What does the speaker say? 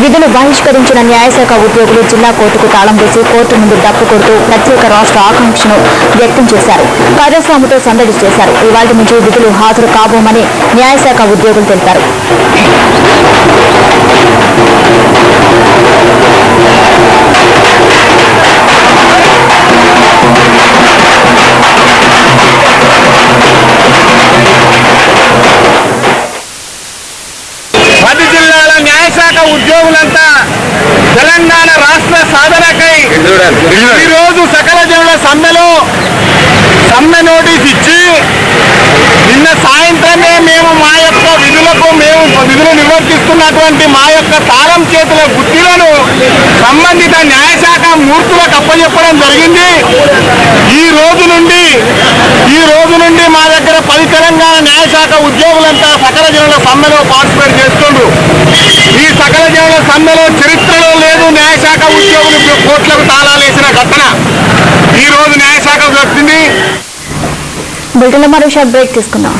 విధులు బహిష్కరించిన న్యాయశాఖ ఉద్యోగులు జిల్లా కోర్టుకు తాళం వేసి కోర్టు ముందు డప్పు కొడుతూ ప్రత్యేక రాష్ట్ర ఆకాంక్షను వ్యక్తం చేశారు. ప్రజాస్వామ్యంతో సందడి చేశారు. ఇవాళ నుంచి విధులు హాజరు కాబోమని న్యాయశాఖ ఉద్యోగులు తెలిపారు. న్యాయశాఖ ఉద్యోగులంతా తెలంగాణ రాష్ట్ర సాధనకై ఈరోజు సకల జనుల సమ్మె నోటీస్ ఇచ్చి నిన్న సాయంత్రమే మేము మా యొక్క విధులు నిర్వర్తిస్తున్నటువంటి మా యొక్క తాళం చేతుల గుర్తులను సంబంధిత న్యాయశాఖ మూర్తులకు అప్పచెప్పడం జరిగింది. ఈ రోజు నుండి మా దగ్గర 10 తెలంగాణ న్యాయశాఖ ఉద్యోగులంతా సకల జనుల సమ్మెలో పార్టిసిపేట్ చేస్తుండ్రు. ఈ సకల జనుల సమ్మెలో చరిత్రలో లేదు న్యాయశాఖ ఉద్యోగులు కోర్టులకు తాళాలేసిన ఘటన ఈ రోజు న్యాయశాఖకు వచ్చింది. బులెటిన్లో మరో షార్ట్ బ్రేక్ తీసుకుందాం.